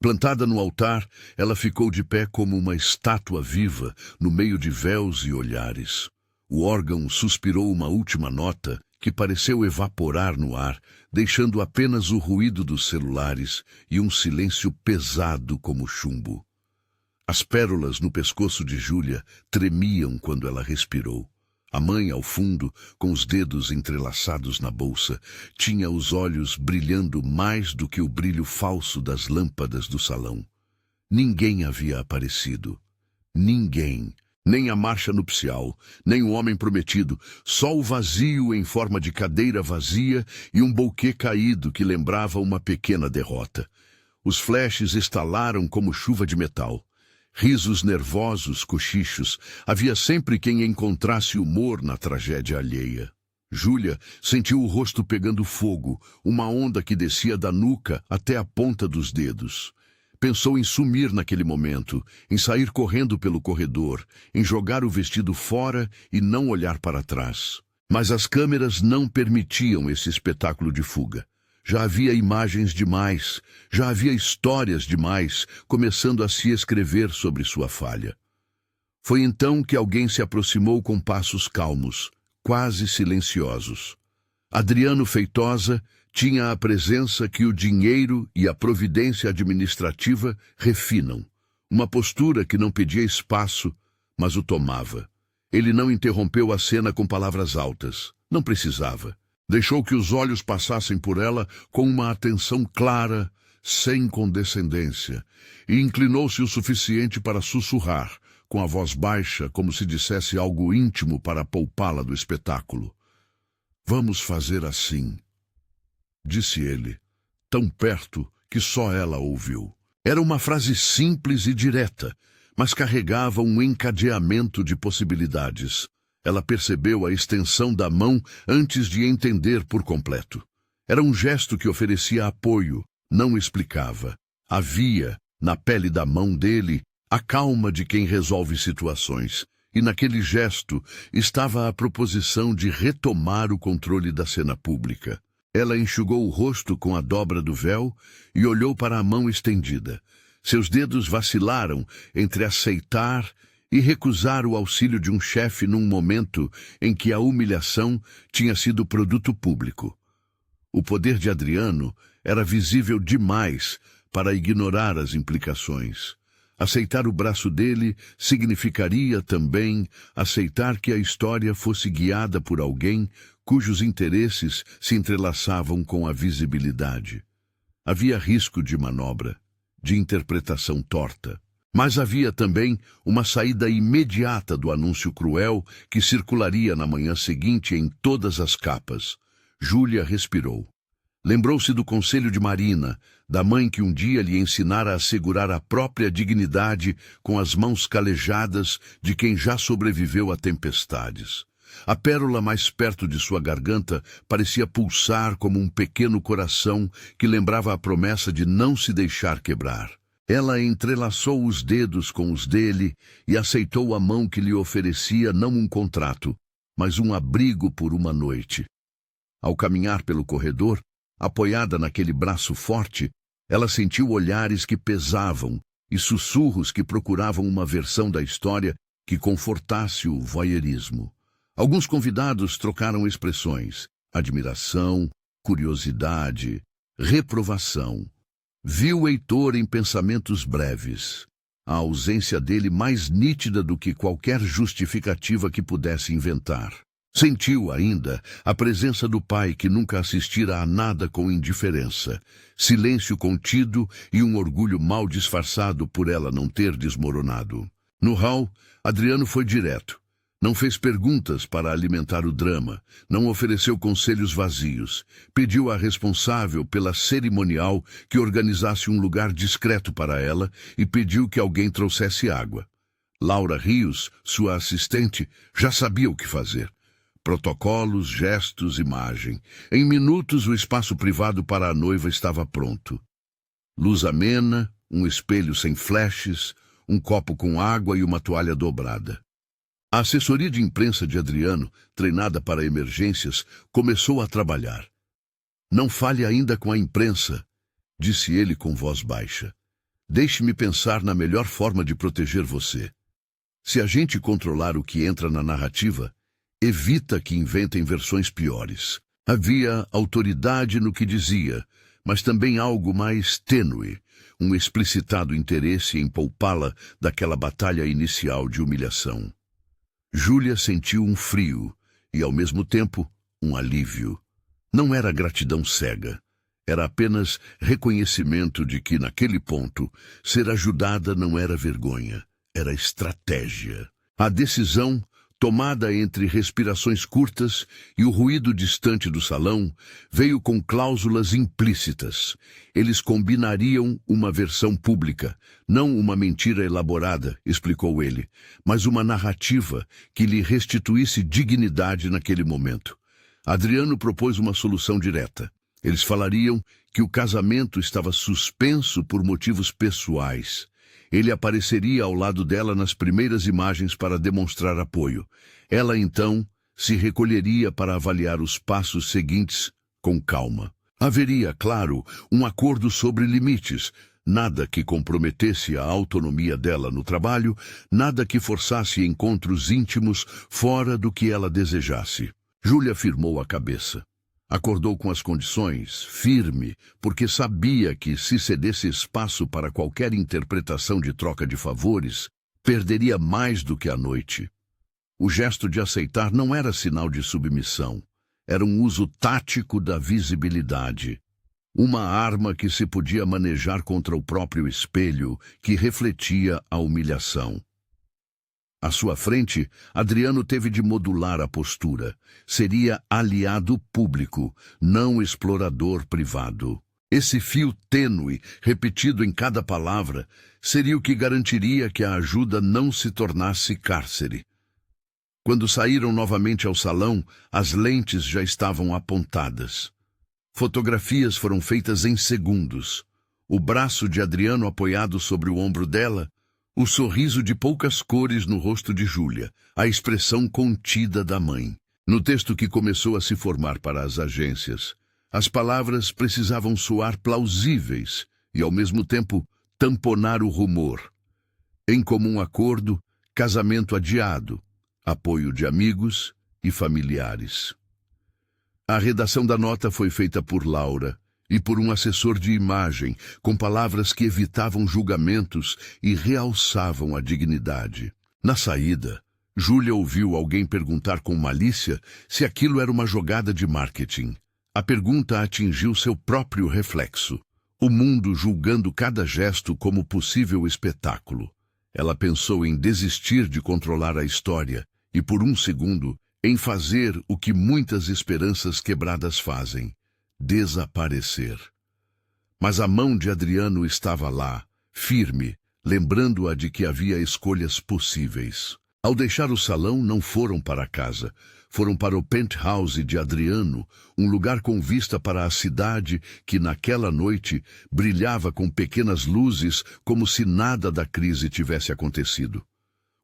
Plantada no altar, ela ficou de pé como uma estátua viva, no meio de véus e olhares. O órgão suspirou uma última nota, que pareceu evaporar no ar, deixando apenas o ruído dos celulares e um silêncio pesado como chumbo. As pérolas no pescoço de Júlia tremiam quando ela respirou. A mãe, ao fundo, com os dedos entrelaçados na bolsa, tinha os olhos brilhando mais do que o brilho falso das lâmpadas do salão. Ninguém havia aparecido. Ninguém. Nem a marcha nupcial, nem o homem prometido, só o vazio em forma de cadeira vazia e um buquê caído que lembrava uma pequena derrota. Os flashes estalaram como chuva de metal. Risos nervosos, cochichos, havia sempre quem encontrasse humor na tragédia alheia. Júlia sentiu o rosto pegando fogo, uma onda que descia da nuca até a ponta dos dedos. Pensou em sumir naquele momento, em sair correndo pelo corredor, em jogar o vestido fora e não olhar para trás. Mas as câmeras não permitiam esse espetáculo de fuga. Já havia imagens demais, já havia histórias demais, começando a se escrever sobre sua falha. Foi então que alguém se aproximou com passos calmos, quase silenciosos. Adriano Feitosa tinha a presença que o dinheiro e a providência administrativa refinam. Uma postura que não pedia espaço, mas o tomava. Ele não interrompeu a cena com palavras altas. Não precisava. Deixou que os olhos passassem por ela com uma atenção clara, sem condescendência, e inclinou-se o suficiente para sussurrar, com a voz baixa, como se dissesse algo íntimo para poupá-la do espetáculo. "Vamos fazer assim", disse ele, tão perto que só ela ouviu. Era uma frase simples e direta, mas carregava um encadeamento de possibilidades. Ela percebeu a extensão da mão antes de entender por completo. Era um gesto que oferecia apoio, não explicava. Havia, na pele da mão dele, a calma de quem resolve situações. E naquele gesto estava a proposição de retomar o controle da cena pública. Ela enxugou o rosto com a dobra do véu e olhou para a mão estendida. Seus dedos vacilaram entre aceitar e recusar o auxílio de um chefe num momento em que a humilhação tinha sido produto público. O poder de Adriano era visível demais para ignorar as implicações. Aceitar o braço dele significaria também aceitar que a história fosse guiada por alguém cujos interesses se entrelaçavam com a visibilidade. Havia risco de manobra, de interpretação torta. Mas havia também uma saída imediata do anúncio cruel que circularia na manhã seguinte em todas as capas. Júlia respirou. Lembrou-se do conselho de Marina, da mãe que um dia lhe ensinara a segurar a própria dignidade com as mãos calejadas de quem já sobreviveu a tempestades. A pérola mais perto de sua garganta parecia pulsar como um pequeno coração que lembrava a promessa de não se deixar quebrar. Ela entrelaçou os dedos com os dele e aceitou a mão que lhe oferecia não um contrato, mas um abrigo por uma noite. Ao caminhar pelo corredor, apoiada naquele braço forte, ela sentiu olhares que pesavam e sussurros que procuravam uma versão da história que confortasse o voyeurismo. Alguns convidados trocaram expressões: admiração, curiosidade, reprovação. Viu Heitor em pensamentos breves, a ausência dele mais nítida do que qualquer justificativa que pudesse inventar. Sentiu ainda a presença do pai que nunca assistira a nada com indiferença, silêncio contido e um orgulho mal disfarçado por ela não ter desmoronado. No hall, Adriano foi direto. Não fez perguntas para alimentar o drama, não ofereceu conselhos vazios. Pediu à responsável pela cerimonial que organizasse um lugar discreto para ela e pediu que alguém trouxesse água. Laura Rios, sua assistente, já sabia o que fazer. Protocolos, gestos, imagem. Em minutos o espaço privado para a noiva estava pronto. Luz amena, um espelho sem flashes, um copo com água e uma toalha dobrada. A assessoria de imprensa de Adriano, treinada para emergências, começou a trabalhar. "Não fale ainda com a imprensa", disse ele com voz baixa. Deixe-me pensar na melhor forma de proteger você. Se a gente controlar o que entra na narrativa, evita que inventem versões piores. Havia autoridade no que dizia, mas também algo mais tênue, um explicitado interesse em poupá-la daquela batalha inicial de humilhação. Júlia sentiu um frio e, ao mesmo tempo, um alívio. Não era gratidão cega. Era apenas reconhecimento de que, naquele ponto, ser ajudada não era vergonha, era estratégia. A decisão, tomada entre respirações curtas e o ruído distante do salão, veio com cláusulas implícitas. Eles combinariam uma versão pública, não uma mentira elaborada, explicou ele, mas uma narrativa que lhe restituísse dignidade naquele momento. Adriano propôs uma solução direta. Eles falariam que o casamento estava suspenso por motivos pessoais. Ele apareceria ao lado dela nas primeiras imagens para demonstrar apoio. Ela, então, se recolheria para avaliar os passos seguintes com calma. Haveria, claro, um acordo sobre limites, nada que comprometesse a autonomia dela no trabalho, nada que forçasse encontros íntimos fora do que ela desejasse. Júlia firmou a cabeça. Acordou com as condições, firme, porque sabia que, se cedesse espaço para qualquer interpretação de troca de favores, perderia mais do que a noite. O gesto de aceitar não era sinal de submissão, era um uso tático da visibilidade. Uma arma que se podia manejar contra o próprio espelho, que refletia a humilhação. À sua frente, Adriano teve de modular a postura. Seria aliado público, não explorador privado. Esse fio tênue, repetido em cada palavra, seria o que garantiria que a ajuda não se tornasse cárcere. Quando saíram novamente ao salão, as lentes já estavam apontadas. Fotografias foram feitas em segundos. O braço de Adriano apoiado sobre o ombro dela, o sorriso de poucas cores no rosto de Júlia, a expressão contida da mãe. No texto que começou a se formar para as agências, as palavras precisavam soar plausíveis e, ao mesmo tempo, tamponar o rumor. Em comum acordo, casamento adiado, apoio de amigos e familiares. A redação da nota foi feita por Laura e por um assessor de imagem, com palavras que evitavam julgamentos e realçavam a dignidade. Na saída, Júlia ouviu alguém perguntar com malícia se aquilo era uma jogada de marketing. A pergunta atingiu seu próprio reflexo, o mundo julgando cada gesto como possível espetáculo. Ela pensou em desistir de controlar a história e, por um segundo, em fazer o que muitas esperanças quebradas fazem: desaparecer. Mas a mão de Adriano estava lá, firme, lembrando-a de que havia escolhas possíveis. Ao deixar o salão, não foram para casa. Foram para o penthouse de Adriano, um lugar com vista para a cidade que, naquela noite, brilhava com pequenas luzes como se nada da crise tivesse acontecido.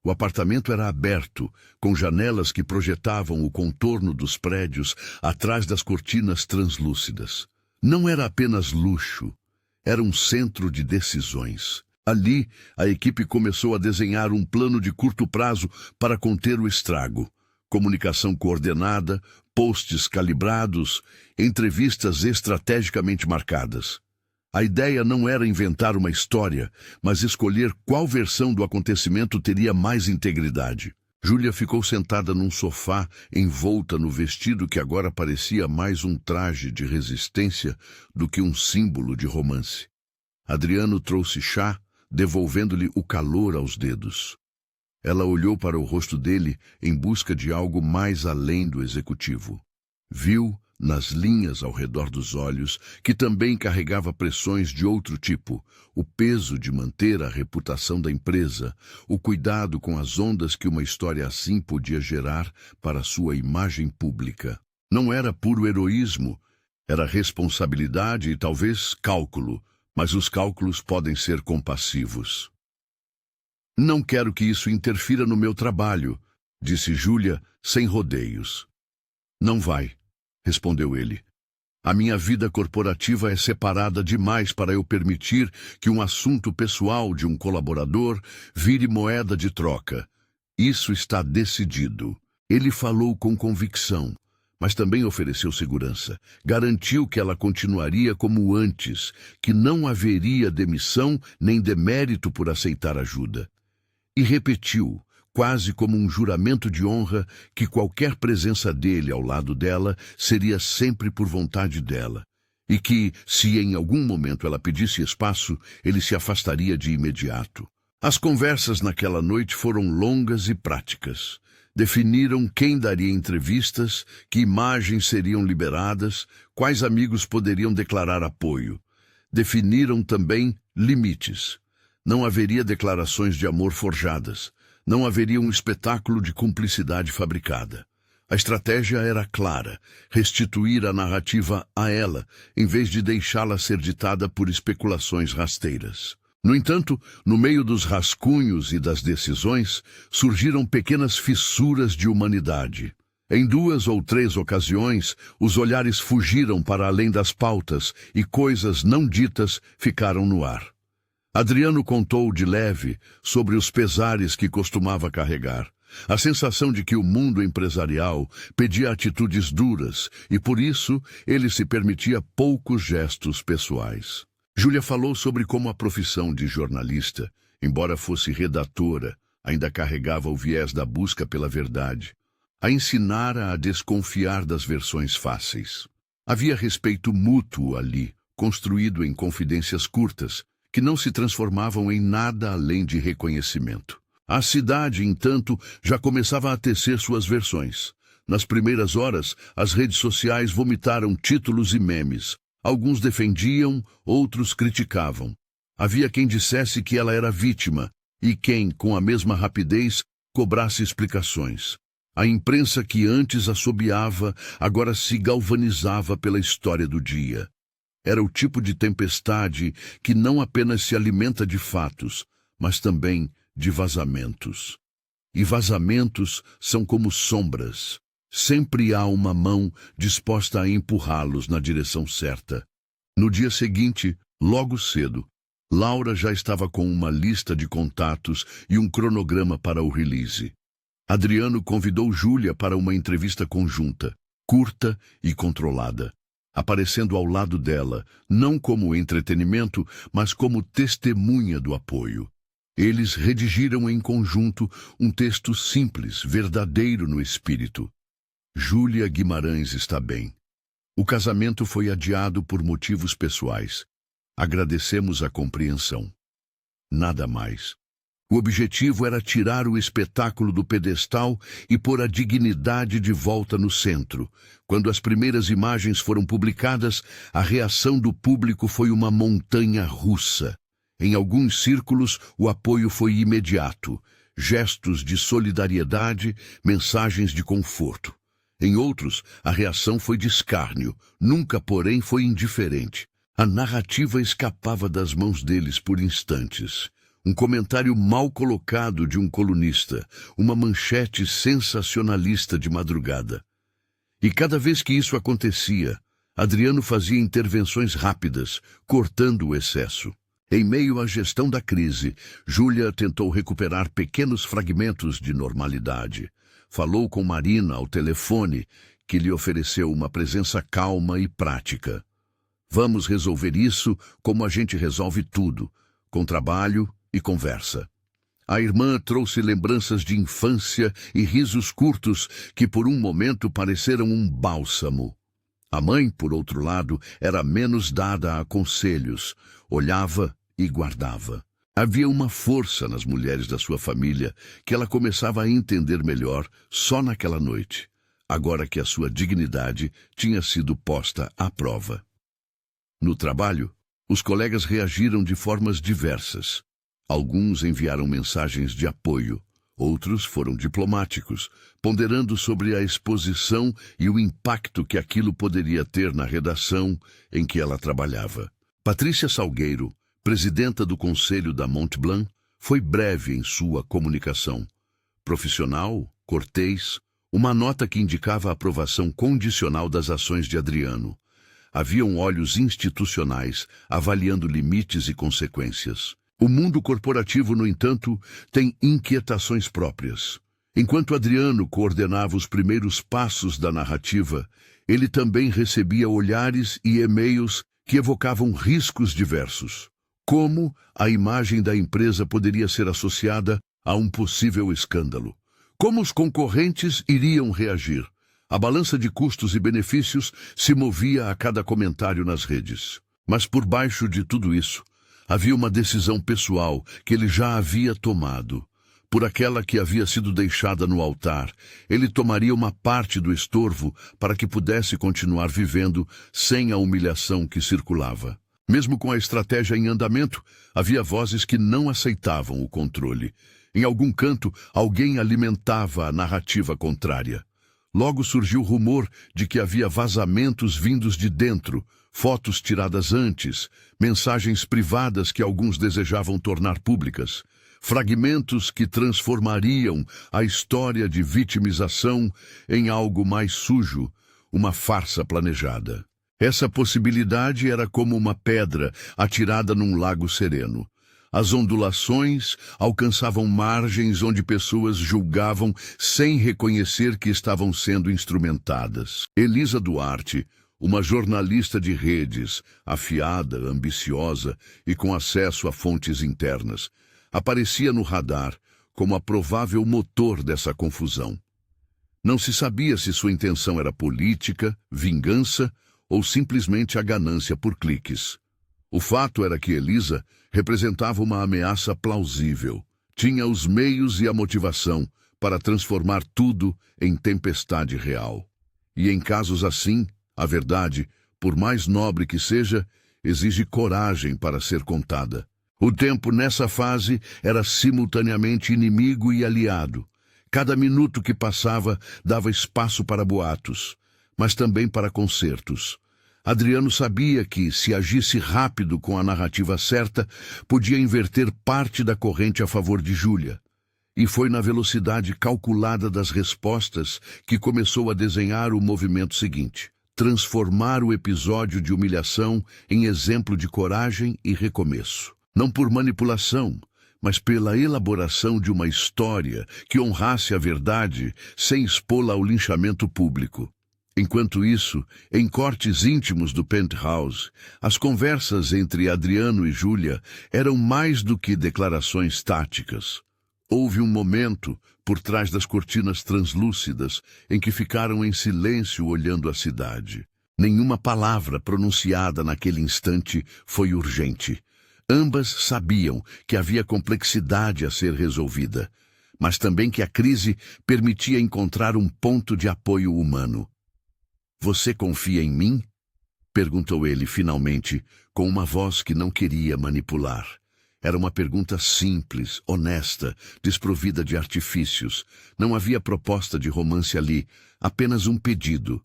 O apartamento era aberto, com janelas que projetavam o contorno dos prédios atrás das cortinas translúcidas. Não era apenas luxo, era um centro de decisões. Ali, a equipe começou a desenhar um plano de curto prazo para conter o estrago. Comunicação coordenada, posts calibrados, entrevistas estrategicamente marcadas. A ideia não era inventar uma história, mas escolher qual versão do acontecimento teria mais integridade. Júlia ficou sentada num sofá, envolta no vestido que agora parecia mais um traje de resistência do que um símbolo de romance. Adriano trouxe chá, devolvendo-lhe o calor aos dedos. Ela olhou para o rosto dele em busca de algo mais além do executivo. Viu, nas linhas ao redor dos olhos, que também carregava pressões de outro tipo, o peso de manter a reputação da empresa, o cuidado com as ondas que uma história assim podia gerar para sua imagem pública. Não era puro heroísmo, era responsabilidade e talvez cálculo, mas os cálculos podem ser compassivos. Não quero que isso interfira no meu trabalho, disse Júlia, sem rodeios. Não vai, respondeu ele. A minha vida corporativa é separada demais para eu permitir que um assunto pessoal de um colaborador vire moeda de troca. Isso está decidido. Ele falou com convicção, mas também ofereceu segurança. Garantiu que ela continuaria como antes, que não haveria demissão nem demérito por aceitar ajuda. E repetiu, quase como um juramento de honra, que qualquer presença dele ao lado dela seria sempre por vontade dela, e que, se em algum momento ela pedisse espaço, ele se afastaria de imediato. As conversas naquela noite foram longas e práticas. Definiram quem daria entrevistas, que imagens seriam liberadas, quais amigos poderiam declarar apoio. Definiram também limites. Não haveria declarações de amor forjadas. Não haveria um espetáculo de cumplicidade fabricada. A estratégia era clara: restituir a narrativa a ela, em vez de deixá-la ser ditada por especulações rasteiras. No entanto, no meio dos rascunhos e das decisões, surgiram pequenas fissuras de humanidade. Em 2 ou 3 ocasiões, os olhares fugiram para além das pautas e coisas não ditas ficaram no ar. Adriano contou de leve sobre os pesares que costumava carregar, a sensação de que o mundo empresarial pedia atitudes duras e, por isso, ele se permitia poucos gestos pessoais. Júlia falou sobre como a profissão de jornalista, embora fosse redatora, ainda carregava o viés da busca pela verdade. A ensinara a desconfiar das versões fáceis. Havia respeito mútuo ali, construído em confidências curtas, que não se transformavam em nada além de reconhecimento. A cidade, entanto, já começava a tecer suas versões. Nas primeiras horas, as redes sociais vomitaram títulos e memes. Alguns defendiam, outros criticavam. Havia quem dissesse que ela era vítima, e quem, com a mesma rapidez, cobrasse explicações. A imprensa que antes assobiava, agora se galvanizava pela história do dia. Era o tipo de tempestade que não apenas se alimenta de fatos, mas também de vazamentos. E vazamentos são como sombras. Sempre há uma mão disposta a empurrá-los na direção certa. No dia seguinte, logo cedo, Laura já estava com uma lista de contatos e um cronograma para o release. Adriano convidou Júlia para uma entrevista conjunta, curta e controlada, aparecendo ao lado dela, não como entretenimento, mas como testemunha do apoio. Eles redigiram em conjunto um texto simples, verdadeiro no espírito. Júlia Guimarães está bem. O casamento foi adiado por motivos pessoais. Agradecemos a compreensão. Nada mais. O objetivo era tirar o espetáculo do pedestal e pôr a dignidade de volta no centro. Quando as primeiras imagens foram publicadas, a reação do público foi uma montanha russa. Em alguns círculos, o apoio foi imediato. Gestos de solidariedade, mensagens de conforto. Em outros, a reação foi de escárnio. Nunca, porém, foi indiferente. A narrativa escapava das mãos deles por instantes. Um comentário mal colocado de um colunista, uma manchete sensacionalista de madrugada. E cada vez que isso acontecia, Adriano fazia intervenções rápidas, cortando o excesso. Em meio à gestão da crise, Júlia tentou recuperar pequenos fragmentos de normalidade. Falou com Marina ao telefone, que lhe ofereceu uma presença calma e prática. Vamos resolver isso como a gente resolve tudo, com trabalho e conversa. A irmã trouxe lembranças de infância e risos curtos que por um momento pareceram um bálsamo. A mãe, por outro lado, era menos dada a conselhos, olhava e guardava. Havia uma força nas mulheres da sua família que ela começava a entender melhor só naquela noite, agora que a sua dignidade tinha sido posta à prova. No trabalho, os colegas reagiram de formas diversas. Alguns enviaram mensagens de apoio, outros foram diplomáticos, ponderando sobre a exposição e o impacto que aquilo poderia ter na redação em que ela trabalhava. Patrícia Salgueiro, presidenta do Conselho da Montblanc, foi breve em sua comunicação. Profissional, cortês, uma nota que indicava a aprovação condicional das ações de Adriano. Haviam olhos institucionais, avaliando limites e consequências. O mundo corporativo, no entanto, tem inquietações próprias. Enquanto Adriano coordenava os primeiros passos da narrativa, ele também recebia olhares e e-mails que evocavam riscos diversos. Como a imagem da empresa poderia ser associada a um possível escândalo? Como os concorrentes iriam reagir? A balança de custos e benefícios se movia a cada comentário nas redes. Mas por baixo de tudo isso, havia uma decisão pessoal que ele já havia tomado. Por aquela que havia sido deixada no altar, ele tomaria uma parte do estorvo para que pudesse continuar vivendo sem a humilhação que circulava. Mesmo com a estratégia em andamento, havia vozes que não aceitavam o controle. Em algum canto, alguém alimentava a narrativa contrária. Logo surgiu o rumor de que havia vazamentos vindos de dentro, fotos tiradas antes, mensagens privadas que alguns desejavam tornar públicas, fragmentos que transformariam a história de vitimização em algo mais sujo, uma farsa planejada. Essa possibilidade era como uma pedra atirada num lago sereno. As ondulações alcançavam margens onde pessoas julgavam sem reconhecer que estavam sendo instrumentadas. Elisa Duarte, uma jornalista de redes, afiada, ambiciosa e com acesso a fontes internas, aparecia no radar como a provável motor dessa confusão. Não se sabia se sua intenção era política, vingança ou simplesmente a ganância por cliques. O fato era que Elisa representava uma ameaça plausível. Tinha os meios e a motivação para transformar tudo em tempestade real. E em casos assim, a verdade, por mais nobre que seja, exige coragem para ser contada. O tempo nessa fase era simultaneamente inimigo e aliado. Cada minuto que passava dava espaço para boatos, mas também para concertos. Adriano sabia que, se agisse rápido com a narrativa certa, podia inverter parte da corrente a favor de Júlia. E foi na velocidade calculada das respostas que começou a desenhar o movimento seguinte: transformar o episódio de humilhação em exemplo de coragem e recomeço. Não por manipulação, mas pela elaboração de uma história que honrasse a verdade sem expô-la ao linchamento público. Enquanto isso, em cortes íntimos do Penthouse, as conversas entre Adriano e Júlia eram mais do que declarações táticas. Houve um momento, por trás das cortinas translúcidas, em que ficaram em silêncio olhando a cidade. Nenhuma palavra pronunciada naquele instante foi urgente. Ambas sabiam que havia complexidade a ser resolvida, mas também que a crise permitia encontrar um ponto de apoio humano. "Você confia em mim?" perguntou ele finalmente, com uma voz que não queria manipular. Era uma pergunta simples, honesta, desprovida de artifícios. Não havia proposta de romance ali, apenas um pedido: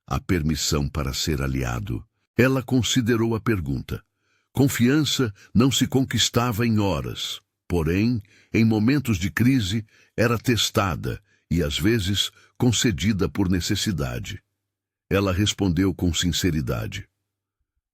a permissão para ser aliado. Ela considerou a pergunta. Confiança não se conquistava em horas, porém, em momentos de crise, era testada e, às vezes, concedida por necessidade. Ela respondeu com sinceridade: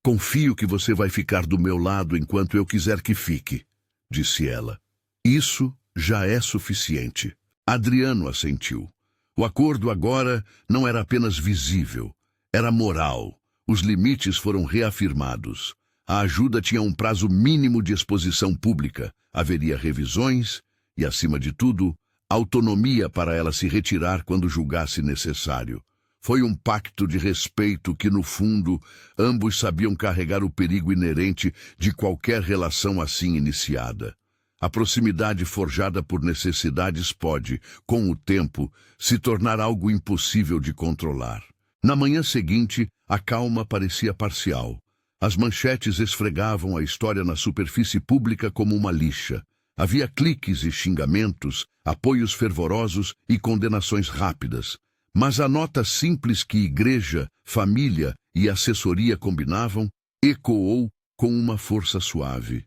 "Confio que você vai ficar do meu lado enquanto eu quiser que fique", disse ela. "Isso já é suficiente." Adriano assentiu. O acordo agora não era apenas visível, era moral. Os limites foram reafirmados. A ajuda tinha um prazo mínimo de exposição pública. Haveria revisões e, acima de tudo, autonomia para ela se retirar quando julgasse necessário. Foi um pacto de respeito que, no fundo, ambos sabiam carregar o perigo inerente de qualquer relação assim iniciada. A proximidade forjada por necessidades pode, com o tempo, se tornar algo impossível de controlar. Na manhã seguinte, a calma parecia parcial. As manchetes esfregavam a história na superfície pública como uma lixa. Havia cliques e xingamentos, apoios fervorosos e condenações rápidas. Mas a nota simples que igreja, família e assessoria combinavam ecoou com uma força suave.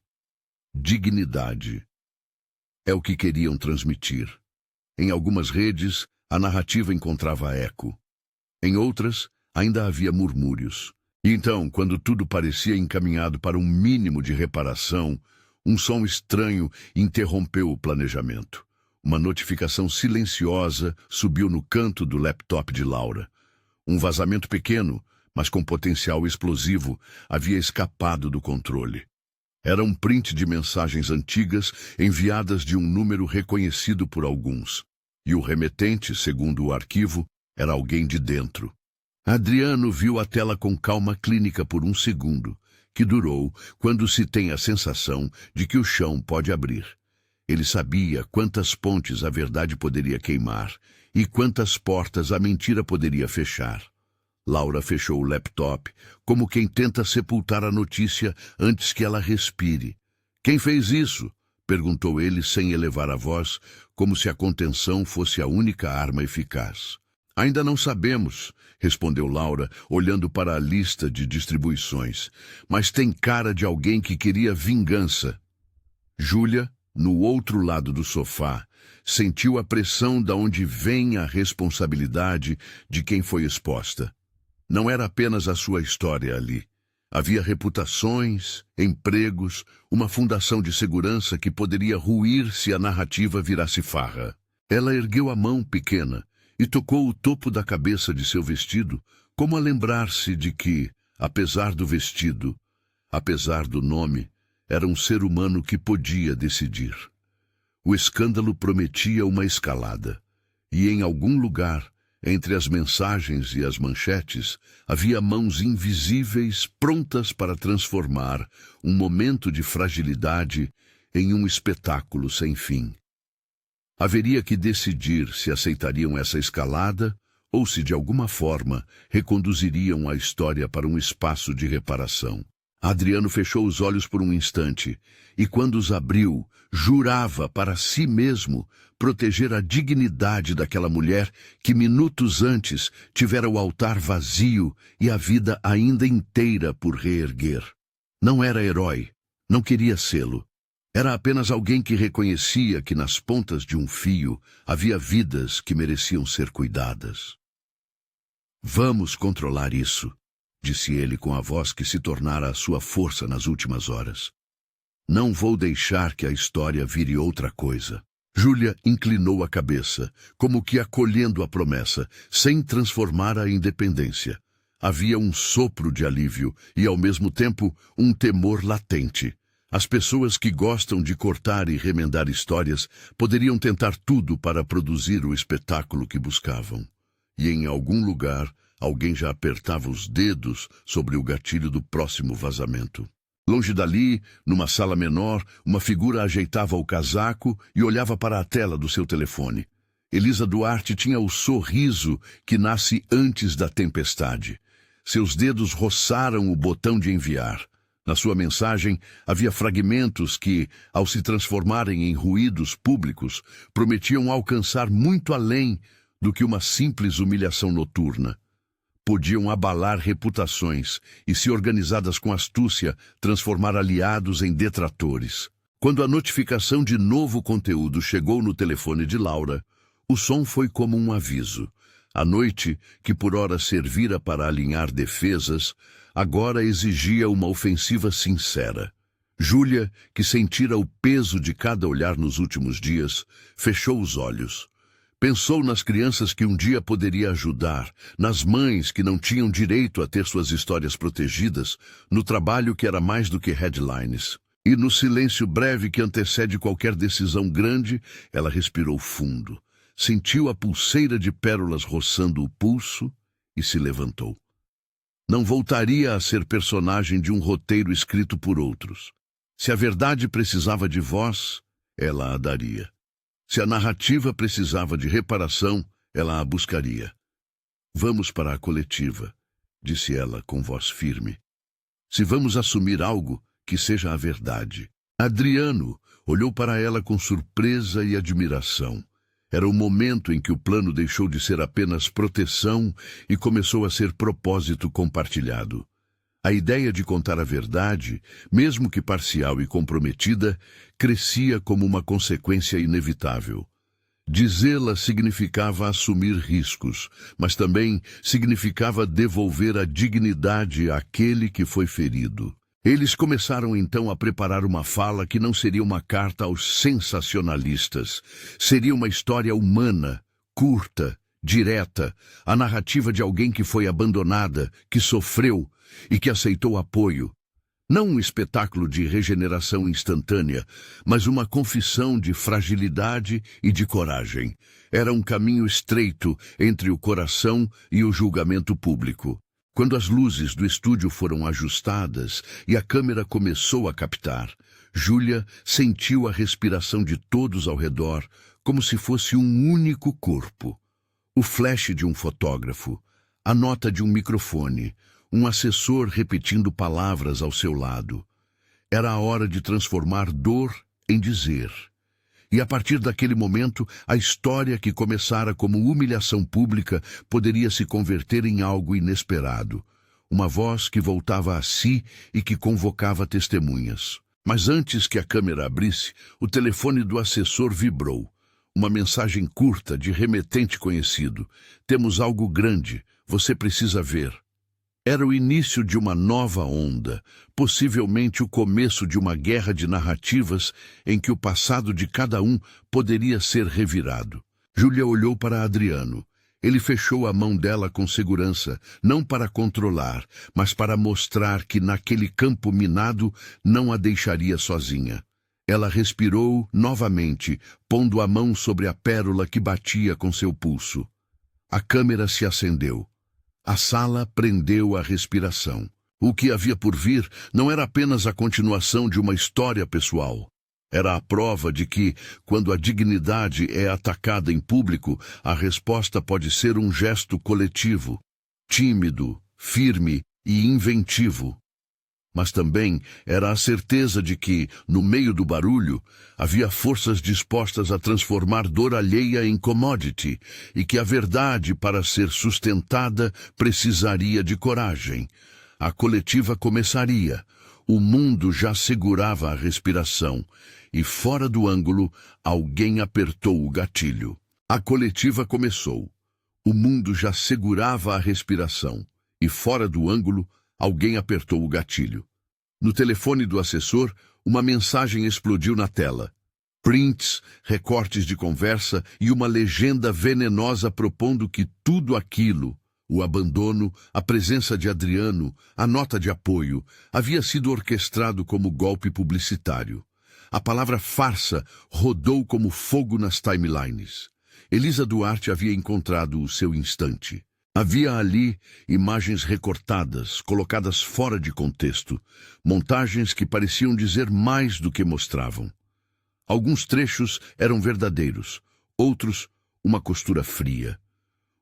Dignidade. É o que queriam transmitir. Em algumas redes, a narrativa encontrava eco. Em outras, ainda havia murmúrios. E então, quando tudo parecia encaminhado para um mínimo de reparação, um som estranho interrompeu o planejamento. Uma notificação silenciosa subiu no canto do laptop de Laura. Um vazamento pequeno, mas com potencial explosivo, havia escapado do controle. Era um print de mensagens antigas enviadas de um número reconhecido por alguns. E o remetente, segundo o arquivo, era alguém de dentro. Adriano viu a tela com calma clínica por um segundo, que durou quando se tem a sensação de que o chão pode abrir. Ele sabia quantas pontes a verdade poderia queimar e quantas portas a mentira poderia fechar. Laura fechou o laptop, como quem tenta sepultar a notícia antes que ela respire. "Quem fez isso?" perguntou ele sem elevar a voz, como se a contenção fosse a única arma eficaz. "Ainda não sabemos", respondeu Laura, olhando para a lista de distribuições, "mas tem cara de alguém que queria vingança." Júlia, no outro lado do sofá, sentiu a pressão da onde vem a responsabilidade de quem foi exposta. Não era apenas a sua história ali. Havia reputações, empregos, uma fundação de segurança que poderia ruir se a narrativa virasse farra. Ela ergueu a mão pequena e tocou o topo da cabeça de seu vestido, como a lembrar-se de que, apesar do vestido, apesar do nome, era um ser humano que podia decidir. O escândalo prometia uma escalada, e em algum lugar, entre as mensagens e as manchetes, havia mãos invisíveis prontas para transformar um momento de fragilidade em um espetáculo sem fim. Haveria que decidir se aceitariam essa escalada ou se, de alguma forma, reconduziriam a história para um espaço de reparação. Adriano fechou os olhos por um instante e, quando os abriu, jurava para si mesmo proteger a dignidade daquela mulher que minutos antes tivera o altar vazio e a vida ainda inteira por reerguer. Não era herói, não queria sê-lo. Era apenas alguém que reconhecia que nas pontas de um fio havia vidas que mereciam ser cuidadas. "Vamos controlar isso", disse ele com a voz que se tornara a sua força nas últimas horas. "Não vou deixar que a história vire outra coisa." Júlia inclinou a cabeça, como que acolhendo a promessa, sem transformar-a em dependência. Havia um sopro de alívio e, ao mesmo tempo, um temor latente. As pessoas que gostam de cortar e remendar histórias poderiam tentar tudo para produzir o espetáculo que buscavam. E em algum lugar, alguém já apertava os dedos sobre o gatilho do próximo vazamento. Longe dali, numa sala menor, uma figura ajeitava o casaco e olhava para a tela do seu telefone. Elisa Duarte tinha o sorriso que nasce antes da tempestade. Seus dedos roçaram o botão de enviar. Na sua mensagem, havia fragmentos que, ao se transformarem em ruídos públicos, prometiam alcançar muito além do que uma simples humilhação noturna. Podiam abalar reputações e, se organizadas com astúcia, transformar aliados em detratores. Quando a notificação de novo conteúdo chegou no telefone de Laura, o som foi como um aviso. A noite, que por ora servira para alinhar defesas, agora exigia uma ofensiva sincera. Júlia, que sentira o peso de cada olhar nos últimos dias, fechou os olhos. Pensou nas crianças que um dia poderia ajudar, nas mães que não tinham direito a ter suas histórias protegidas, no trabalho que era mais do que headlines. E no silêncio breve que antecede qualquer decisão grande, ela respirou fundo, sentiu a pulseira de pérolas roçando o pulso e se levantou. Não voltaria a ser personagem de um roteiro escrito por outros. Se a verdade precisava de voz, ela a daria. Se a narrativa precisava de reparação, ela a buscaria. "Vamos para a coletiva", disse ela com voz firme. "Se vamos assumir algo, que seja a verdade." Adriano olhou para ela com surpresa e admiração. Era o momento em que o plano deixou de ser apenas proteção e começou a ser propósito compartilhado. A ideia de contar a verdade, mesmo que parcial e comprometida, crescia como uma consequência inevitável. Dizê-la significava assumir riscos, mas também significava devolver a dignidade àquele que foi ferido. Eles começaram então a preparar uma fala que não seria uma carta aos sensacionalistas. Seria uma história humana, curta, direta, a narrativa de alguém que foi abandonada, que sofreu e que aceitou apoio. Não um espetáculo de regeneração instantânea, mas uma confissão de fragilidade e de coragem. Era um caminho estreito entre o coração e o julgamento público. Quando as luzes do estúdio foram ajustadas e a câmera começou a captar, Júlia sentiu a respiração de todos ao redor, como se fosse um único corpo. O flash de um fotógrafo, a nota de um microfone, um assessor repetindo palavras ao seu lado. Era a hora de transformar dor em dizer. E a partir daquele momento, a história que começara como humilhação pública poderia se converter em algo inesperado. Uma voz que voltava a si e que convocava testemunhas. Mas antes que a câmera abrisse, o telefone do assessor vibrou. Uma mensagem curta de remetente conhecido. Temos algo grande, você precisa ver. Era o início de uma nova onda, possivelmente o começo de uma guerra de narrativas em que o passado de cada um poderia ser revirado. Júlia olhou para Adriano. Ele fechou a mão dela com segurança, não para controlar, mas para mostrar que naquele campo minado não a deixaria sozinha. Ela respirou novamente, pondo a mão sobre a pérola que batia com seu pulso. A câmera se acendeu. A sala prendeu a respiração. O que havia por vir não era apenas a continuação de uma história pessoal. Era a prova de que, quando a dignidade é atacada em público, a resposta pode ser um gesto coletivo, tímido, firme e inventivo. Mas também era a certeza de que, no meio do barulho, havia forças dispostas a transformar dor alheia em commodity, e que a verdade, para ser sustentada, precisaria de coragem. A coletiva começaria. O mundo já segurava a respiração, e fora do ângulo, alguém apertou o gatilho. A coletiva começou. O mundo já segurava a respiração, e fora do ângulo, alguém apertou o gatilho. No telefone do assessor, uma mensagem explodiu na tela. Prints, recortes de conversa e uma legenda venenosa propondo que tudo aquilo, o abandono, a presença de Adriano, a nota de apoio, havia sido orquestrado como golpe publicitário. A palavra farsa rodou como fogo nas timelines. Elisa Duarte havia encontrado o seu instante. Havia ali imagens recortadas, colocadas fora de contexto, montagens que pareciam dizer mais do que mostravam. Alguns trechos eram verdadeiros, outros uma costura fria.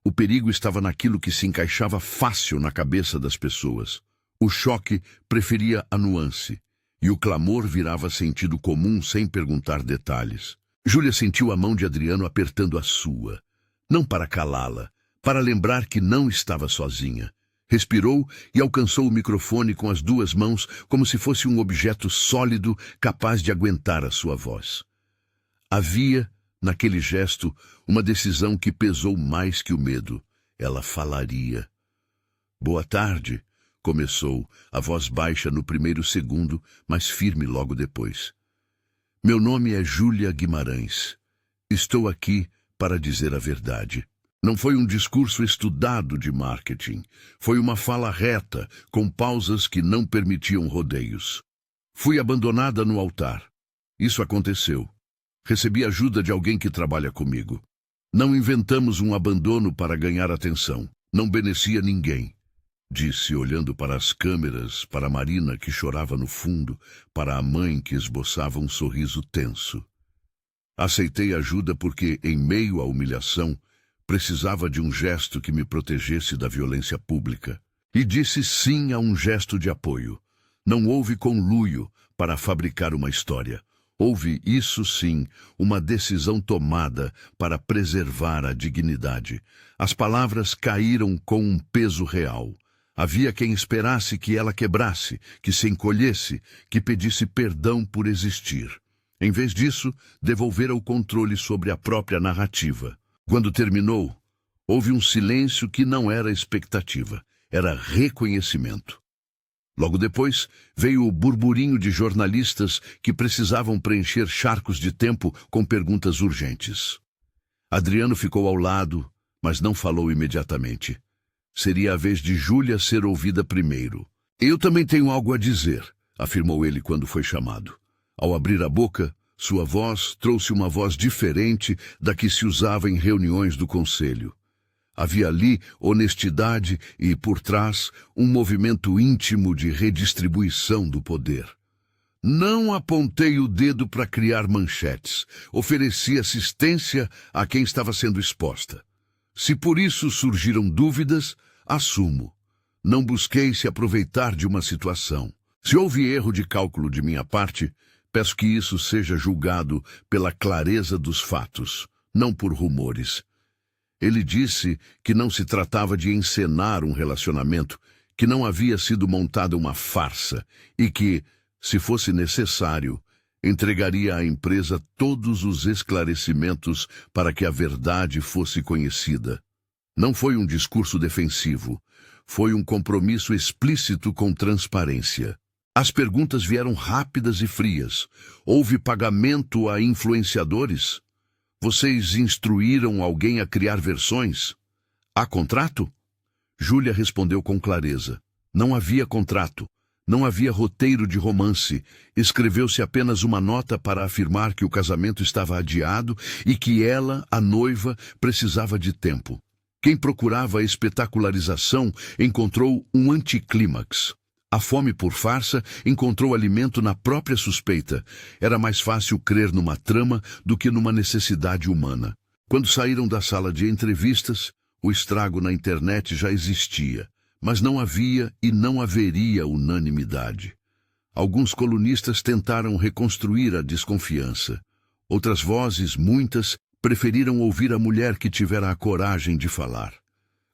O perigo estava naquilo que se encaixava fácil na cabeça das pessoas. O choque preferia a nuance, e o clamor virava sentido comum sem perguntar detalhes. Júlia sentiu a mão de Adriano apertando a sua, não para calá-la, para lembrar que não estava sozinha. Respirou e alcançou o microfone com as duas mãos como se fosse um objeto sólido capaz de aguentar a sua voz. Havia, naquele gesto, uma decisão que pesou mais que o medo. Ela falaria. Boa tarde, começou, a voz baixa no primeiro segundo, mas firme logo depois. Meu nome é Júlia Guimarães. Estou aqui para dizer a verdade. Não foi um discurso estudado de marketing. Foi uma fala reta, com pausas que não permitiam rodeios. Fui abandonada no altar. Isso aconteceu. Recebi ajuda de alguém que trabalha comigo. Não inventamos um abandono para ganhar atenção. Não beneficia ninguém. Disse, olhando para as câmeras, para Marina, que chorava no fundo, para a mãe, que esboçava um sorriso tenso. Aceitei ajuda porque, em meio à humilhação, precisava de um gesto que me protegesse da violência pública. E disse sim a um gesto de apoio. Não houve conluio para fabricar uma história. Houve, isso sim, uma decisão tomada para preservar a dignidade. As palavras caíram com um peso real. Havia quem esperasse que ela quebrasse, que se encolhesse, que pedisse perdão por existir. Em vez disso, devolvera o controle sobre a própria narrativa. Quando terminou, houve um silêncio que não era expectativa, era reconhecimento. Logo depois, veio o burburinho de jornalistas que precisavam preencher charcos de tempo com perguntas urgentes. Adriano ficou ao lado, mas não falou imediatamente. Seria a vez de Júlia ser ouvida primeiro. Eu também tenho algo a dizer, afirmou ele quando foi chamado. Ao abrir a boca, sua voz trouxe uma voz diferente da que se usava em reuniões do conselho. Havia ali honestidade e, por trás, um movimento íntimo de redistribuição do poder. Não apontei o dedo para criar manchetes. Ofereci assistência a quem estava sendo exposta. Se por isso surgiram dúvidas, assumo. Não busquei se aproveitar de uma situação. Se houve erro de cálculo de minha parte, peço que isso seja julgado pela clareza dos fatos, não por rumores. Ele disse que não se tratava de encenar um relacionamento, que não havia sido montada uma farsa e que, se fosse necessário, entregaria à empresa todos os esclarecimentos para que a verdade fosse conhecida. Não foi um discurso defensivo, foi um compromisso explícito com transparência. As perguntas vieram rápidas e frias. Houve pagamento a influenciadores? Vocês instruíram alguém a criar versões? Há contrato? Júlia respondeu com clareza. Não havia contrato. Não havia roteiro de romance. Escreveu-se apenas uma nota para afirmar que o casamento estava adiado e que ela, a noiva, precisava de tempo. Quem procurava a espetacularização encontrou um anticlímax. A fome por farsa encontrou alimento na própria suspeita. Era mais fácil crer numa trama do que numa necessidade humana. Quando saíram da sala de entrevistas, o estrago na internet já existia, mas não havia e não haveria unanimidade. Alguns colunistas tentaram reconstruir a desconfiança. Outras vozes, muitas, preferiram ouvir a mulher que tivera a coragem de falar.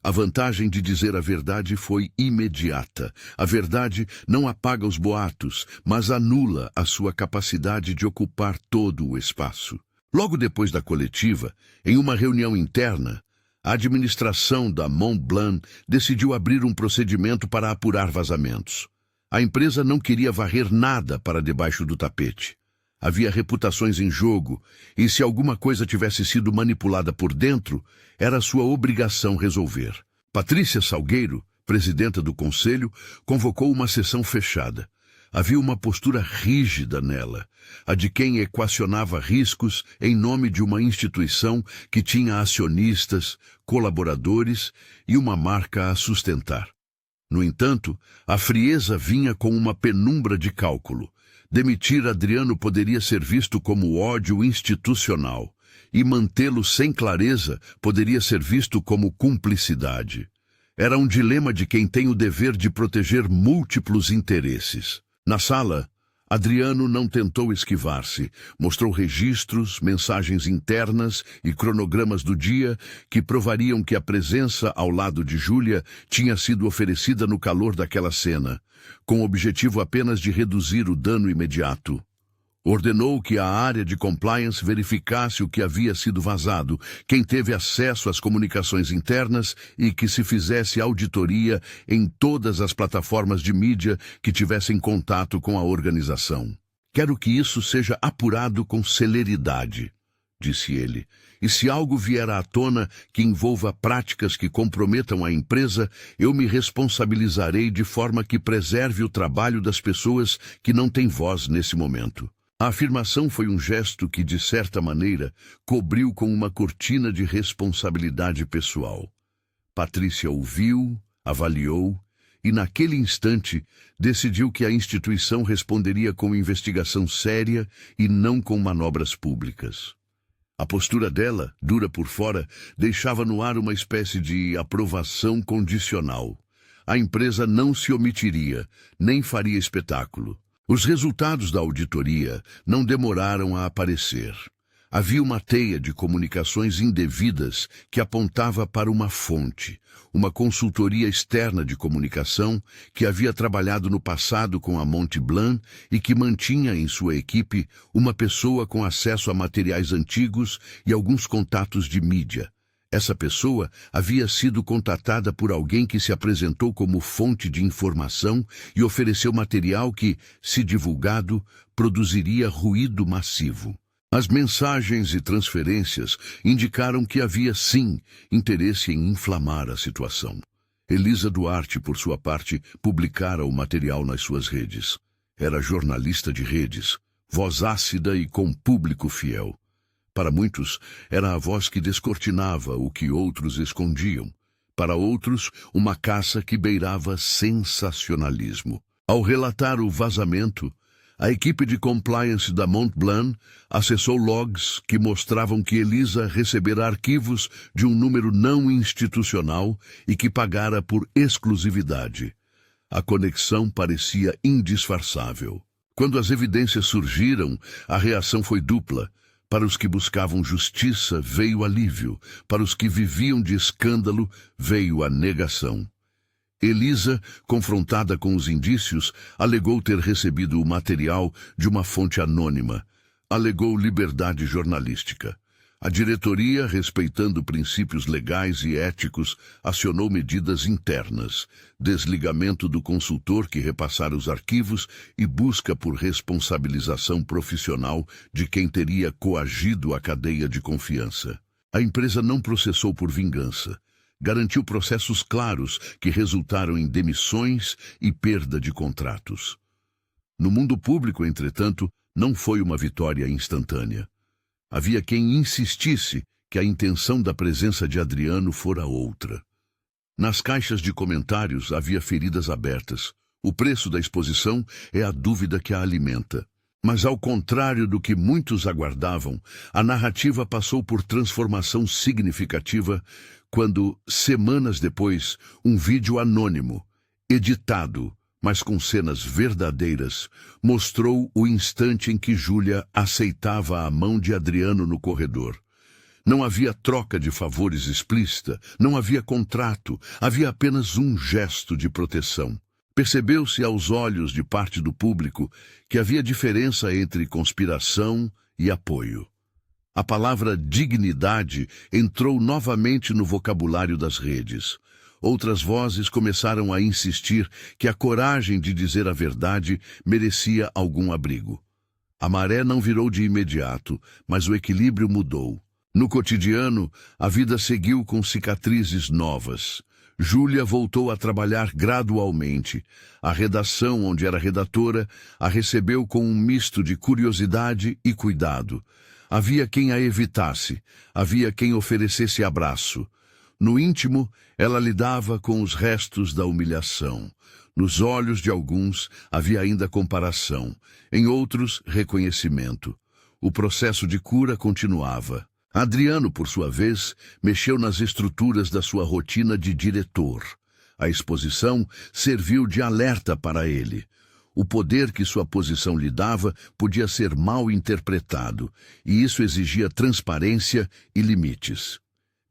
A vantagem de dizer a verdade foi imediata. A verdade não apaga os boatos, mas anula a sua capacidade de ocupar todo o espaço. Logo depois da coletiva, em uma reunião interna, a administração da Montblanc decidiu abrir um procedimento para apurar vazamentos. A empresa não queria varrer nada para debaixo do tapete. Havia reputações em jogo, e se alguma coisa tivesse sido manipulada por dentro, era sua obrigação resolver. Patrícia Salgueiro, presidenta do conselho, convocou uma sessão fechada. Havia uma postura rígida nela, a de quem equacionava riscos em nome de uma instituição que tinha acionistas, colaboradores e uma marca a sustentar. No entanto, a frieza vinha com uma penumbra de cálculo. Demitir Adriano poderia ser visto como ódio institucional, e mantê-lo sem clareza poderia ser visto como cumplicidade. Era um dilema de quem tem o dever de proteger múltiplos interesses. Na sala, Adriano não tentou esquivar-se, mostrou registros, mensagens internas e cronogramas do dia que provariam que a presença ao lado de Júlia tinha sido oferecida no calor daquela cena, com o objetivo apenas de reduzir o dano imediato. Ordenou que a área de compliance verificasse o que havia sido vazado, quem teve acesso às comunicações internas e que se fizesse auditoria em todas as plataformas de mídia que tivessem contato com a organização. Quero que isso seja apurado com celeridade, disse ele, e se algo vier à tona que envolva práticas que comprometam a empresa, eu me responsabilizarei de forma que preserve o trabalho das pessoas que não têm voz nesse momento. A afirmação foi um gesto que, de certa maneira, cobriu com uma cortina de responsabilidade pessoal. Patrícia ouviu, avaliou e, naquele instante, decidiu que a instituição responderia com investigação séria e não com manobras públicas. A postura dela, dura por fora, deixava no ar uma espécie de aprovação condicional. A empresa não se omitiria, nem faria espetáculo. Os resultados da auditoria não demoraram a aparecer. Havia uma teia de comunicações indevidas que apontava para uma fonte, uma consultoria externa de comunicação que havia trabalhado no passado com a Montblanc e que mantinha em sua equipe uma pessoa com acesso a materiais antigos e alguns contatos de mídia. Essa pessoa havia sido contatada por alguém que se apresentou como fonte de informação e ofereceu material que, se divulgado, produziria ruído massivo. As mensagens e transferências indicaram que havia, sim, interesse em inflamar a situação. Elisa Duarte, por sua parte, publicara o material nas suas redes. Era jornalista de redes, voz ácida e com público fiel. Para muitos, era a voz que descortinava o que outros escondiam. Para outros, uma caça que beirava sensacionalismo. Ao relatar o vazamento, a equipe de compliance da Montblanc acessou logs que mostravam que Elisa recebera arquivos de um número não institucional e que pagara por exclusividade. A conexão parecia indisfarçável. Quando as evidências surgiram, a reação foi dupla. Para os que buscavam justiça, veio alívio. Para os que viviam de escândalo, veio a negação. Elisa, confrontada com os indícios, alegou ter recebido o material de uma fonte anônima. Alegou liberdade jornalística. A diretoria, respeitando princípios legais e éticos, acionou medidas internas, desligamento do consultor que repassara os arquivos e busca por responsabilização profissional de quem teria coagido a cadeia de confiança. A empresa não processou por vingança. Garantiu processos claros que resultaram em demissões e perda de contratos. No mundo público, entretanto, não foi uma vitória instantânea. Havia quem insistisse que a intenção da presença de Adriano fora outra. Nas caixas de comentários havia feridas abertas. O preço da exposição é a dúvida que a alimenta. Mas, ao contrário do que muitos aguardavam, a narrativa passou por transformação significativa quando, semanas depois, um vídeo anônimo, editado, mas com cenas verdadeiras, mostrou o instante em que Júlia aceitava a mão de Adriano no corredor. Não havia troca de favores explícita, não havia contrato, havia apenas um gesto de proteção. Percebeu-se aos olhos de parte do público que havia diferença entre conspiração e apoio. A palavra dignidade entrou novamente no vocabulário das redes. Outras vozes começaram a insistir que a coragem de dizer a verdade merecia algum abrigo. A maré não virou de imediato, mas o equilíbrio mudou. No cotidiano, a vida seguiu com cicatrizes novas. Júlia voltou a trabalhar gradualmente. A redação, onde era redatora, a recebeu com um misto de curiosidade e cuidado. Havia quem a evitasse, havia quem oferecesse abraço. No íntimo, ela lidava com os restos da humilhação. Nos olhos de alguns havia ainda comparação, em outros, reconhecimento. O processo de cura continuava. Adriano, por sua vez, mexeu nas estruturas da sua rotina de diretor. A exposição serviu de alerta para ele. O poder que sua posição lhe dava podia ser mal interpretado, e isso exigia transparência e limites.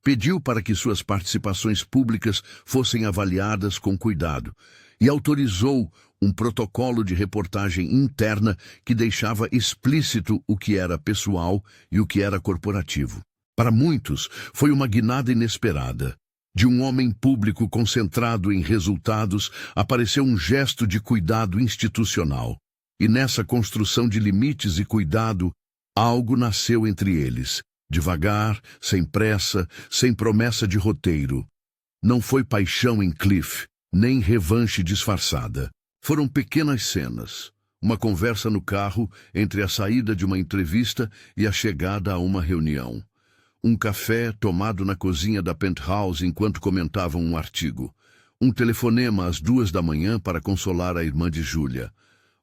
Pediu para que suas participações públicas fossem avaliadas com cuidado e autorizou um protocolo de reportagem interna que deixava explícito o que era pessoal e o que era corporativo. Para muitos, foi uma guinada inesperada. De um homem público concentrado em resultados, apareceu um gesto de cuidado institucional. E nessa construção de limites e cuidado, algo nasceu entre eles. Devagar, sem pressa, sem promessa de roteiro. Não foi paixão em Cliff, nem revanche disfarçada. Foram pequenas cenas. Uma conversa no carro entre a saída de uma entrevista e a chegada a uma reunião. Um café tomado na cozinha da Penthouse enquanto comentavam um artigo. Um telefonema às 2 da manhã para consolar a irmã de Júlia.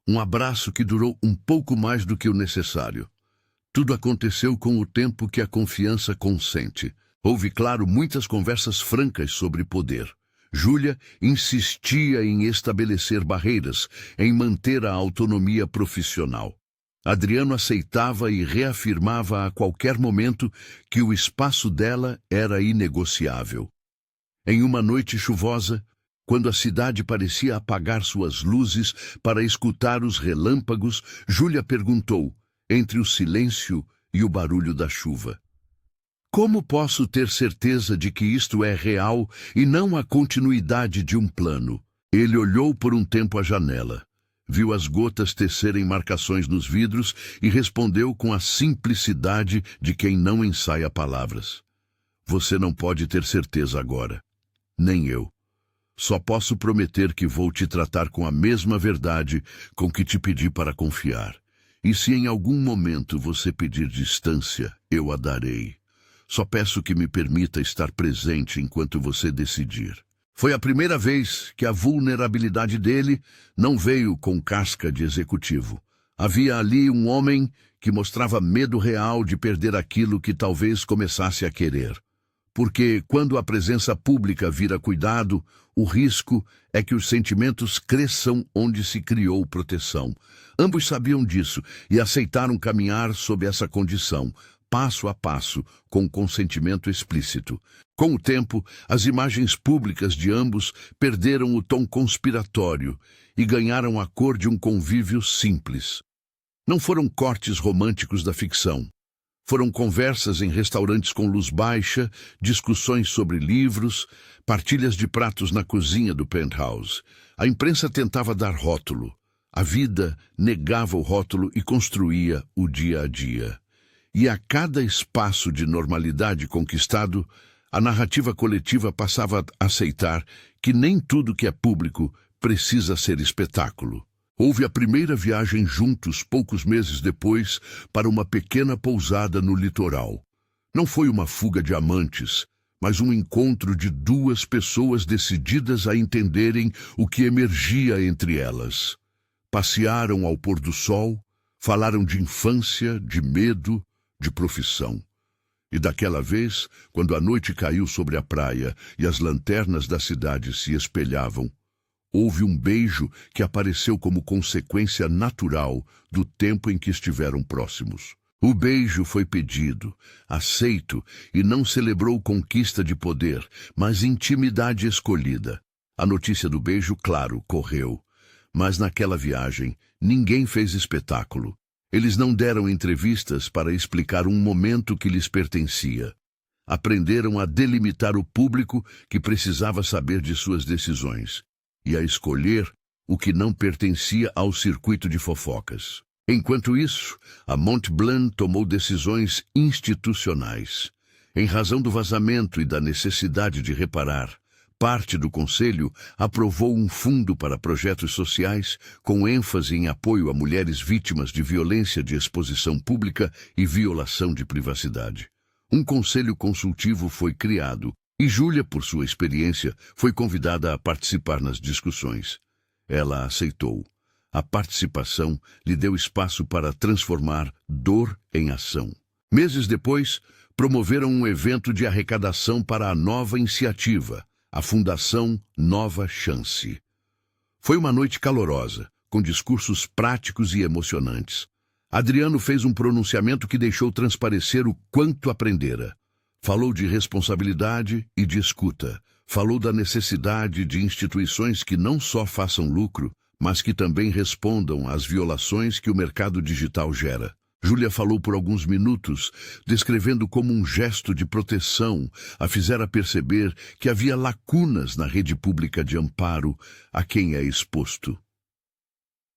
Um abraço que durou um pouco mais do que o necessário. Tudo aconteceu com o tempo que a confiança consente. Houve, claro, muitas conversas francas sobre poder. Júlia insistia em estabelecer barreiras, em manter a autonomia profissional. Adriano aceitava e reafirmava a qualquer momento que o espaço dela era inegociável. Em uma noite chuvosa, quando a cidade parecia apagar suas luzes para escutar os relâmpagos, Júlia perguntou, entre o silêncio e o barulho da chuva: como posso ter certeza de que isto é real e não a continuidade de um plano? Ele olhou por um tempo à janela, viu as gotas tecerem marcações nos vidros e respondeu com a simplicidade de quem não ensaia palavras: você não pode ter certeza agora. Nem eu. Só posso prometer que vou te tratar com a mesma verdade com que te pedi para confiar. E se em algum momento você pedir distância, eu a darei. Só peço que me permita estar presente enquanto você decidir. Foi a primeira vez que a vulnerabilidade dele não veio com casca de executivo. Havia ali um homem que mostrava medo real de perder aquilo que talvez começasse a querer. Porque quando a presença pública vira cuidado, o risco é que os sentimentos cresçam onde se criou proteção. Ambos sabiam disso e aceitaram caminhar sob essa condição, passo a passo, com consentimento explícito. Com o tempo, as imagens públicas de ambos perderam o tom conspiratório e ganharam a cor de um convívio simples. Não foram cortes românticos da ficção. Foram conversas em restaurantes com luz baixa, discussões sobre livros, partilhas de pratos na cozinha do penthouse. A imprensa tentava dar rótulo. A vida negava o rótulo e construía o dia a dia. E a cada espaço de normalidade conquistado, a narrativa coletiva passava a aceitar que nem tudo que é público precisa ser espetáculo. Houve a primeira viagem juntos poucos meses depois para uma pequena pousada no litoral. Não foi uma fuga de amantes, mas um encontro de duas pessoas decididas a entenderem o que emergia entre elas. Passearam ao pôr do sol, falaram de infância, de medo, de profissão. E daquela vez, quando a noite caiu sobre a praia e as lanternas da cidade se espelhavam, houve um beijo que apareceu como consequência natural do tempo em que estiveram próximos. O beijo foi pedido, aceito e não celebrou conquista de poder, mas intimidade escolhida. A notícia do beijo, claro, correu. Mas naquela viagem, ninguém fez espetáculo. Eles não deram entrevistas para explicar um momento que lhes pertencia. Aprenderam a delimitar o público que precisava saber de suas decisões e a escolher o que não pertencia ao circuito de fofocas. Enquanto isso, a Montblanc tomou decisões institucionais. Em razão do vazamento e da necessidade de reparar, parte do Conselho aprovou um fundo para projetos sociais com ênfase em apoio a mulheres vítimas de violência de exposição pública e violação de privacidade. Um conselho consultivo foi criado e Júlia, por sua experiência, foi convidada a participar nas discussões. Ela aceitou. A participação lhe deu espaço para transformar dor em ação. Meses depois, promoveram um evento de arrecadação para a nova iniciativa, a Fundação Nova Chance. Foi uma noite calorosa, com discursos práticos e emocionantes. Adriano fez um pronunciamento que deixou transparecer o quanto aprendera. Falou de responsabilidade e de escuta. Falou da necessidade de instituições que não só façam lucro, mas que também respondam às violações que o mercado digital gera. Júlia falou por alguns minutos, descrevendo como um gesto de proteção a fizera perceber que havia lacunas na rede pública de amparo a quem é exposto.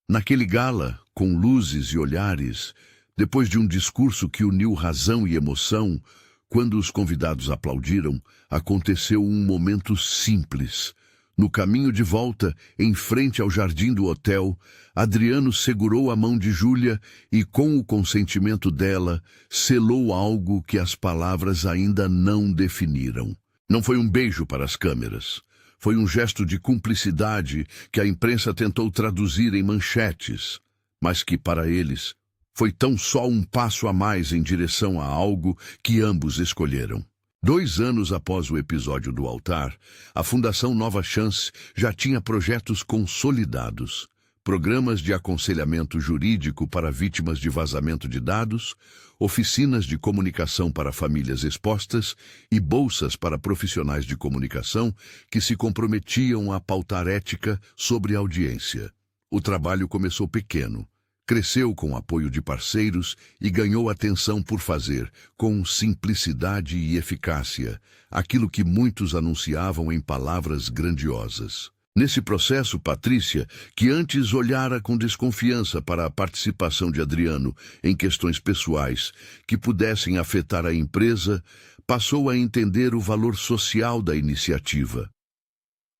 Naquele gala, com luzes e olhares, depois de um discurso que uniu razão e emoção, quando os convidados aplaudiram, aconteceu um momento simples. No caminho de volta, em frente ao jardim do hotel, Adriano segurou a mão de Júlia e, com o consentimento dela, selou algo que as palavras ainda não definiram. Não foi um beijo para as câmeras. Foi um gesto de cumplicidade que a imprensa tentou traduzir em manchetes, mas que, para eles, foi tão só um passo a mais em direção a algo que ambos escolheram. 2 anos após o episódio do altar, a Fundação Nova Chance já tinha projetos consolidados. programas de aconselhamento jurídico para vítimas de vazamento de dados, oficinas de comunicação para famílias expostas e bolsas para profissionais de comunicação que se comprometiam a pautar ética sobre a audiência. O trabalho começou pequeno, cresceu com o apoio de parceiros e ganhou atenção por fazer, com simplicidade e eficácia, aquilo que muitos anunciavam em palavras grandiosas. Nesse processo, Patrícia, que antes olhara com desconfiança para a participação de Adriano em questões pessoais que pudessem afetar a empresa, passou a entender o valor social da iniciativa.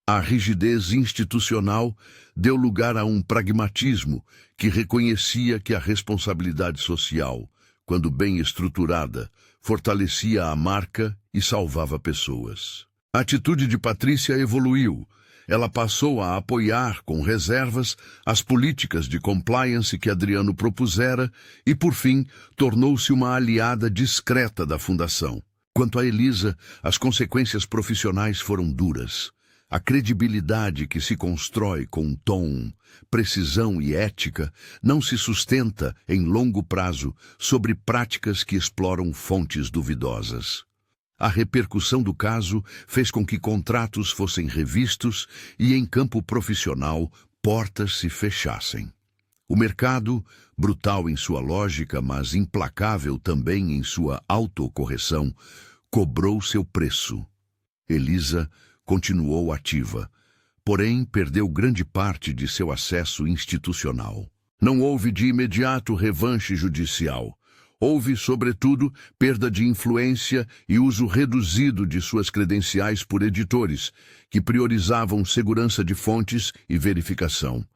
A rigidez institucional deu lugar a um pragmatismo que reconhecia que a responsabilidade social, quando bem estruturada, fortalecia a marca e salvava pessoas. A atitude de Patrícia evoluiu. Ela passou a apoiar, com reservas, as políticas de compliance que Adriano propusera e, por fim, tornou-se uma aliada discreta da fundação. Quanto a Elisa, as consequências profissionais foram duras. A credibilidade que se constrói com tom, precisão e ética não se sustenta, em longo prazo, sobre práticas que exploram fontes duvidosas. A repercussão do caso fez com que contratos fossem revistos e, em campo profissional, portas se fechassem. O mercado, brutal em sua lógica, mas implacável também em sua autocorreção, cobrou seu preço. Elisa continuou ativa, porém perdeu grande parte de seu acesso institucional. Não houve de imediato revanche judicial. Houve, sobretudo, perda de influência e uso reduzido de suas credenciais por editores, que priorizavam segurança de fontes e verificação.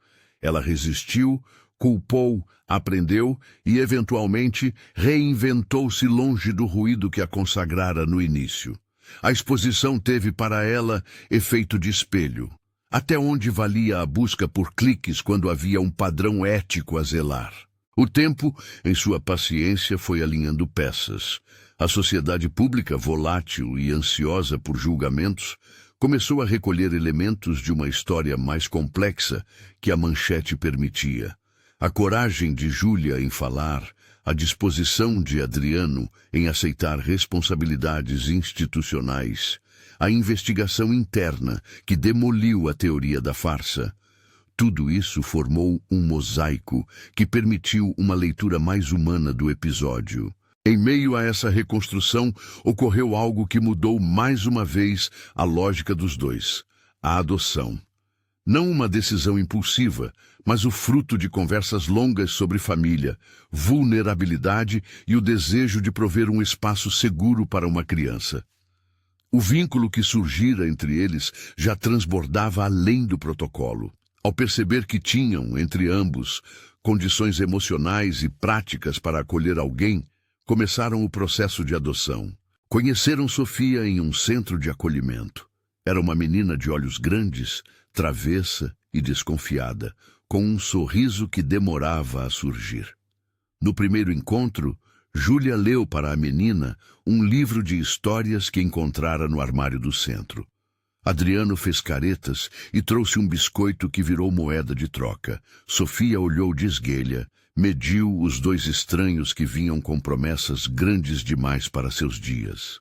Ela resistiu, culpou, aprendeu e, eventualmente, reinventou-se longe do ruído que a consagrara no início. A exposição teve para ela efeito de espelho. Até onde valia a busca por cliques quando havia um padrão ético a zelar? O tempo, em sua paciência, foi alinhando peças. A sociedade pública, volátil e ansiosa por julgamentos, começou a recolher elementos de uma história mais complexa que a manchete permitia. A coragem de Júlia em falar, a disposição de Adriano em aceitar responsabilidades institucionais, a investigação interna que demoliu a teoria da farsa. Tudo isso formou um mosaico que permitiu uma leitura mais humana do episódio. Em meio a essa reconstrução, ocorreu algo que mudou mais uma vez a lógica dos dois: a adoção. Não uma decisão impulsiva, mas o fruto de conversas longas sobre família, vulnerabilidade e o desejo de prover um espaço seguro para uma criança. O vínculo que surgira entre eles já transbordava além do protocolo. Ao perceber que tinham, entre ambos, condições emocionais e práticas para acolher alguém, começaram o processo de adoção. Conheceram Sofia em um centro de acolhimento. Era uma menina de olhos grandes, travessa e desconfiada, com um sorriso que demorava a surgir. No primeiro encontro, Júlia leu para a menina um livro de histórias que encontrara no armário do centro. Adriano fez caretas e trouxe um biscoito que virou moeda de troca. Sofia olhou de esguelha, mediu os dois estranhos que vinham com promessas grandes demais para seus dias.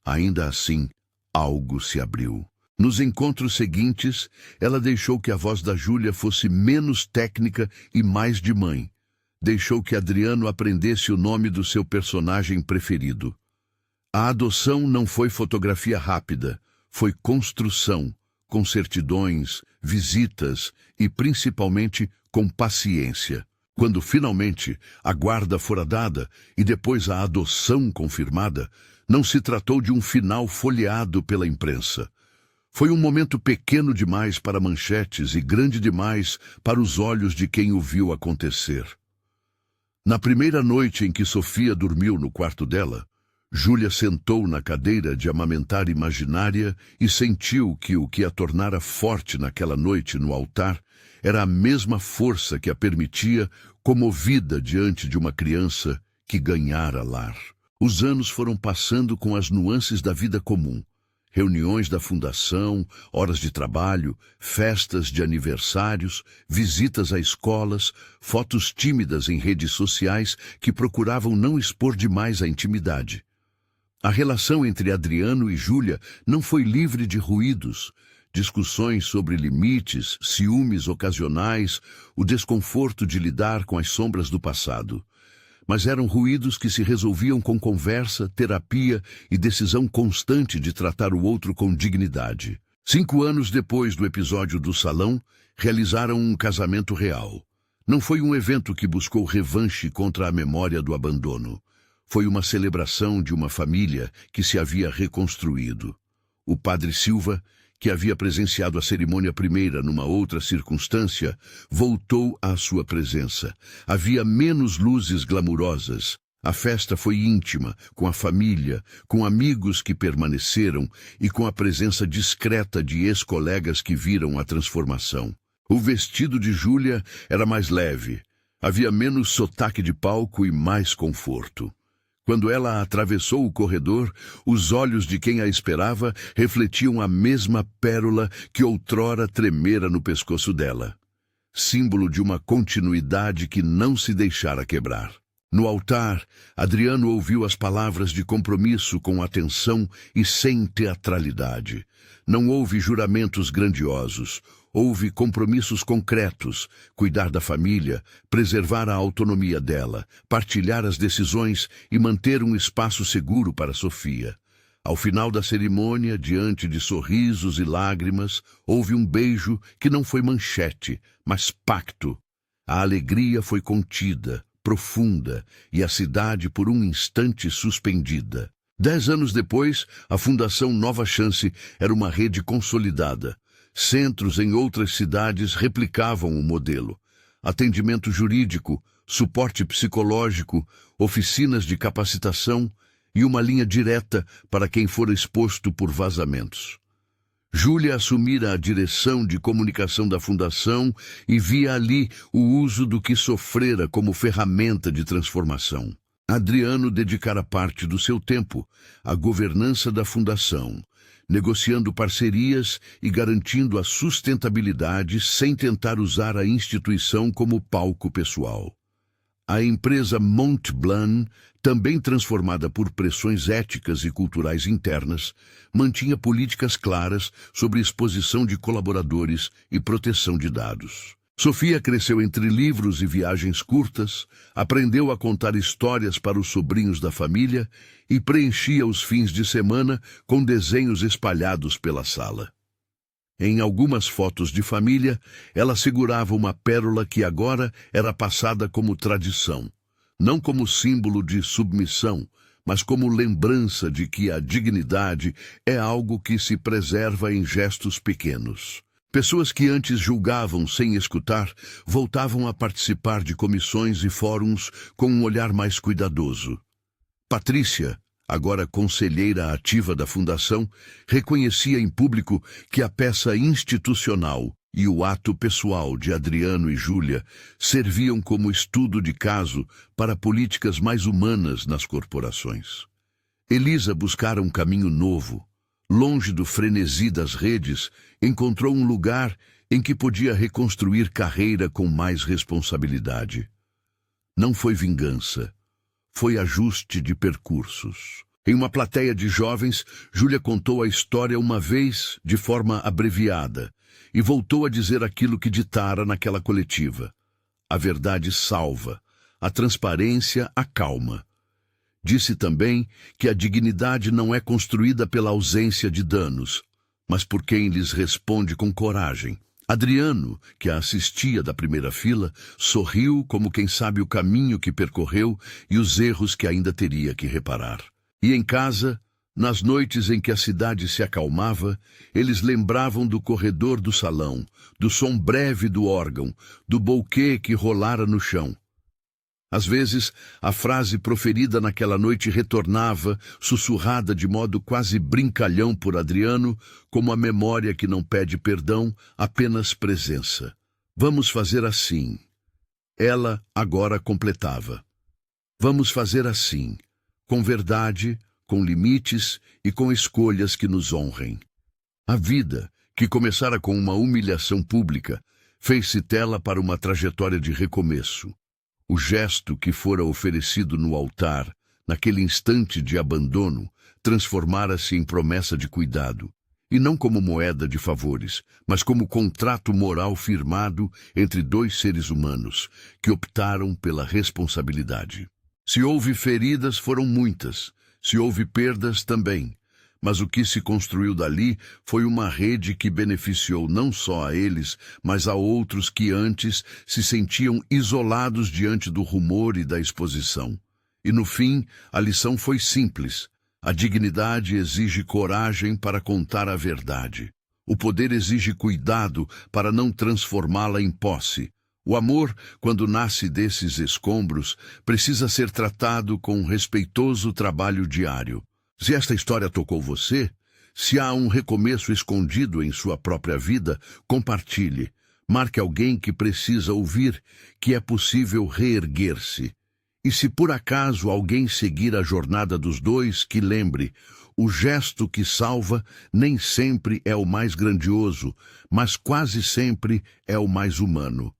Ainda assim, algo se abriu. Nos encontros seguintes, ela deixou que a voz da Júlia fosse menos técnica e mais de mãe. Deixou que Adriano aprendesse o nome do seu personagem preferido. A adoção não foi fotografia rápida, foi construção, com certidões, visitas e, principalmente, com paciência. Quando, finalmente, a guarda fora dada e depois a adoção confirmada, não se tratou de um final folheado pela imprensa. Foi um momento pequeno demais para manchetes e grande demais para os olhos de quem o viu acontecer. Na primeira noite em que Sofia dormiu no quarto dela, Júlia sentou na cadeira de amamentar imaginária e sentiu que o que a tornara forte naquela noite no altar era a mesma força que a permitia comovida diante de uma criança que ganhara lar. Os anos foram passando com as nuances da vida comum. reuniões da fundação, horas de trabalho, festas de aniversários, visitas a escolas, fotos tímidas em redes sociais que procuravam não expor demais a intimidade. A relação entre Adriano e Júlia não foi livre de ruídos, discussões sobre limites, ciúmes ocasionais, o desconforto de lidar com as sombras do passado. Mas eram ruídos que se resolviam com conversa, terapia e decisão constante de tratar o outro com dignidade. 5 anos depois do episódio do salão, realizaram um casamento real. Não foi um evento que buscou revanche contra a memória do abandono. Foi uma celebração de uma família que se havia reconstruído. O padre Silva, que havia presenciado a cerimônia primeira numa outra circunstância, voltou à sua presença. Havia menos luzes glamurosas. A festa foi íntima, com a família, com amigos que permaneceram e com a presença discreta de ex-colegas que viram a transformação. O vestido de Júlia era mais leve. Havia menos sotaque de palco e mais conforto. Quando ela atravessou o corredor, os olhos de quem a esperava refletiam a mesma pérola que outrora tremera no pescoço dela. Símbolo de uma continuidade que não se deixara quebrar. No altar, Adriano ouviu as palavras de compromisso com atenção e sem teatralidade. Não houve juramentos grandiosos. Houve compromissos concretos, cuidar da família, preservar a autonomia dela, partilhar as decisões e manter um espaço seguro para Sofia. Ao final da cerimônia, diante de sorrisos e lágrimas, houve um beijo que não foi manchete, mas pacto. A alegria foi contida, profunda, e a cidade por um instante suspendida. 10 anos depois, a Fundação Nova Chance era uma rede consolidada. Centros em outras cidades replicavam o modelo. Atendimento jurídico, suporte psicológico, oficinas de capacitação e uma linha direta para quem for exposto por vazamentos. Júlia assumira a direção de comunicação da Fundação e via ali o uso do que sofrera como ferramenta de transformação. Adriano dedicara parte do seu tempo à governança da Fundação, negociando parcerias e garantindo a sustentabilidade sem tentar usar a instituição como palco pessoal. A empresa Mont Blanc, também transformada por pressões éticas e culturais internas, mantinha políticas claras sobre exposição de colaboradores e proteção de dados. Sofia cresceu entre livros e viagens curtas, aprendeu a contar histórias para os sobrinhos da família e preenchia os fins de semana com desenhos espalhados pela sala. Em algumas fotos de família, ela segurava uma pérola que agora era passada como tradição, não como símbolo de submissão, mas como lembrança de que a dignidade é algo que se preserva em gestos pequenos. Pessoas que antes julgavam sem escutar, voltavam a participar de comissões e fóruns com um olhar mais cuidadoso. Patrícia, agora conselheira ativa da Fundação, reconhecia em público que a peça institucional e o ato pessoal de Adriano e Júlia serviam como estudo de caso para políticas mais humanas nas corporações. Elisa buscara um caminho novo. Longe do frenesi das redes, encontrou um lugar em que podia reconstruir carreira com mais responsabilidade. Não foi vingança, foi ajuste de percursos. Em uma plateia de jovens, Júlia contou a história uma vez, de forma abreviada, e voltou a dizer aquilo que ditara naquela coletiva. A verdade salva, a transparência acalma. Disse também que a dignidade não é construída pela ausência de danos, mas por quem lhes responde com coragem. Adriano, que a assistia da primeira fila, sorriu como quem sabe o caminho que percorreu e os erros que ainda teria que reparar. E em casa, nas noites em que a cidade se acalmava, eles lembravam do corredor do salão, do som breve do órgão, do bouquet que rolara no chão. Às vezes, a frase proferida naquela noite retornava, sussurrada de modo quase brincalhão por Adriano, como a memória que não pede perdão, apenas presença. Vamos fazer assim. Ela agora completava. Vamos fazer assim, com verdade, com limites e com escolhas que nos honrem. A vida, que começara com uma humilhação pública, fez-se tela para uma trajetória de recomeço. O gesto que fora oferecido no altar, naquele instante de abandono, transformara-se em promessa de cuidado, e não como moeda de favores, mas como contrato moral firmado entre dois seres humanos que optaram pela responsabilidade. Se houve feridas, foram muitas, se houve perdas também, mas o que se construiu dali foi uma rede que beneficiou não só a eles, mas a outros que antes se sentiam isolados diante do rumor e da exposição. E no fim, a lição foi simples. A dignidade exige coragem para contar a verdade. O poder exige cuidado para não transformá-la em posse. O amor, quando nasce desses escombros, precisa ser tratado com um respeitoso trabalho diário. Se esta história tocou você, se há um recomeço escondido em sua própria vida, compartilhe. Marque alguém que precisa ouvir que é possível reerguer-se. E se por acaso alguém seguir a jornada dos dois, que lembre, o gesto que salva nem sempre é o mais grandioso, mas quase sempre é o mais humano.